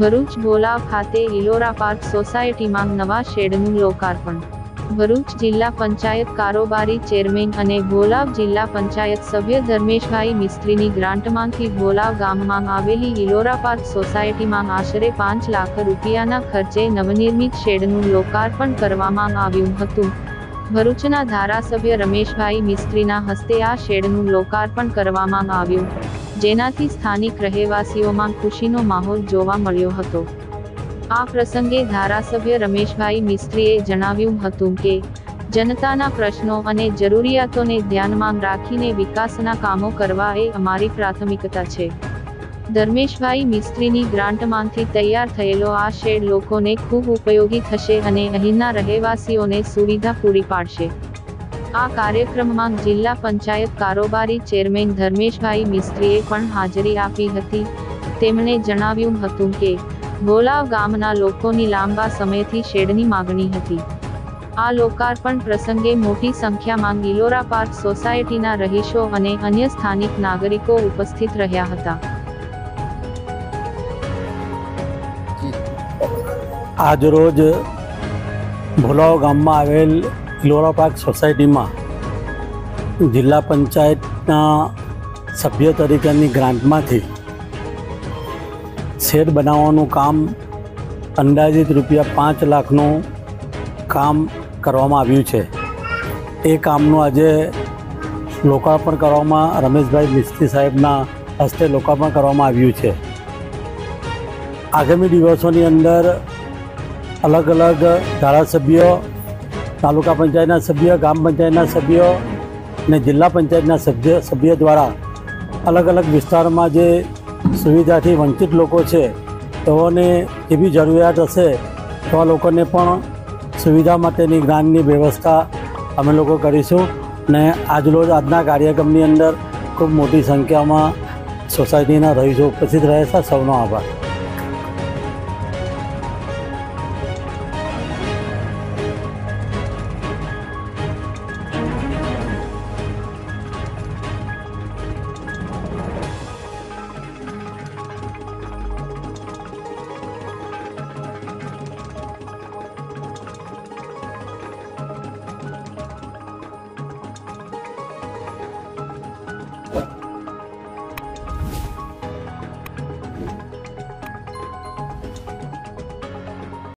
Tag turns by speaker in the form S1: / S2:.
S1: ભરૂચ ભોલાવ ખાતે ઇલોરા પાર્ક સોસાયટીમાં નવા શેડનું લોકાર્પણ। ભરૂચ જિલ્લા પંચાયત કારોબારી ચેરમેન અને ભોલાવ જિલ્લા પંચાયત સભ્ય ધર્મેશભાઈ મિસ્ત્રીની ગ્રાન્ટમાંથી ભોલાવ ગામમાં આવેલી ઇલોરા પાર્ક સોસાયટીમાં આશરે 5 લાખ રૂપિયાના ખર્ચે નવનિર્મિત શેડનું લોકાર્પણ કરવામાં આવ્યું હતું। ભરૂચના ધારાસભ્ય રમેશભાઈ મિસ્ત્રીના હસ્તે આ શેડનું લોકાર્પણ કરવામાં આવ્યું, જેનાથી સ્થાનિક રહેવાસીઓમાં ખુશીનો માહોલ જોવા મળ્યો હતો। આ પ્રસંગે ધારાસભ્ય રમેશભાઈ મિસ્ત્રીએ જણાવ્યું હતું કે જનતાના પ્રશ્નો અને જરૂરિયાતોને ધ્યાનમાં રાખીને વિકાસના કામો કરવા એ અમારી પ્રાથમિકતા છે। ધર્મેશભાઈ મિસ્ત્રીની ગ્રાન્ટમાંથી તૈયાર થયેલો આ શેડ લોકોને ખૂબ ઉપયોગી થશે અને અહીંના રહેવાસીઓને સુવિધા પૂરી પાડશે। આ કાર્યક્રમમાં જિલ્લા પંચાયત કારોબારી ચેરમેન ધર્મેશભાઈ મિસ્ત્રીએ પણ હાજરી આપી હતી। તેમણે જણાવ્યું હતું કે ભોલાવ ગામના લોકોની લાંબા સમયથી શેડની માગણી હતી। આ લોકાર્પણ પ્રસંગે મોટી સંખ્યામાં ઇલોરા પાર્ક સોસાયટીના રહીશો અને અન્ય સ્થાનિક નાગરિકો ઉપસ્થિત રહ્યા હતા।
S2: આજરોજ ભોલાવ ગામમાં આવેલ ઇલોરા પાર્ક સોસાયટીમાં જિલ્લા પંચાયતના સભ્ય તરીકેની ગ્રાન્ટમાંથી શેડ બનાવવાનું કામ અંદાજિત ₹5 લાખનું કામ કરવામાં આવ્યું છે। એ કામનું આજે લોકાર્પણ કરવામાં રમેશભાઈ મિસ્ત્રી સાહેબના હસ્તે લોકાર્પણ કરવામાં આવ્યું છે। આગામી દિવસોની અંદર અલગ અલગ ધારાસભ્યો, તાલુકા પંચાયતના સભ્ય, ગ્રામ પંચાયતના સભ્યો અને જિલ્લા પંચાયતના સભ્ય દ્વારા અલગ અલગ વિસ્તારમાં જે સુવિધાથી વંચિત લોકો છે તેઓને જે બી જરૂરિયાત હશે તેવા લોકોને પણ સુવિધા માટેની ગ્રાન્ટની વ્યવસ્થા અમે લોકો કરીશું। અને આજરોજ આજના કાર્યક્રમની અંદર ખૂબ મોટી સંખ્યામાં સોસાયટીના રહીશો ઉપસ્થિત રહે છે। સૌનો આભાર।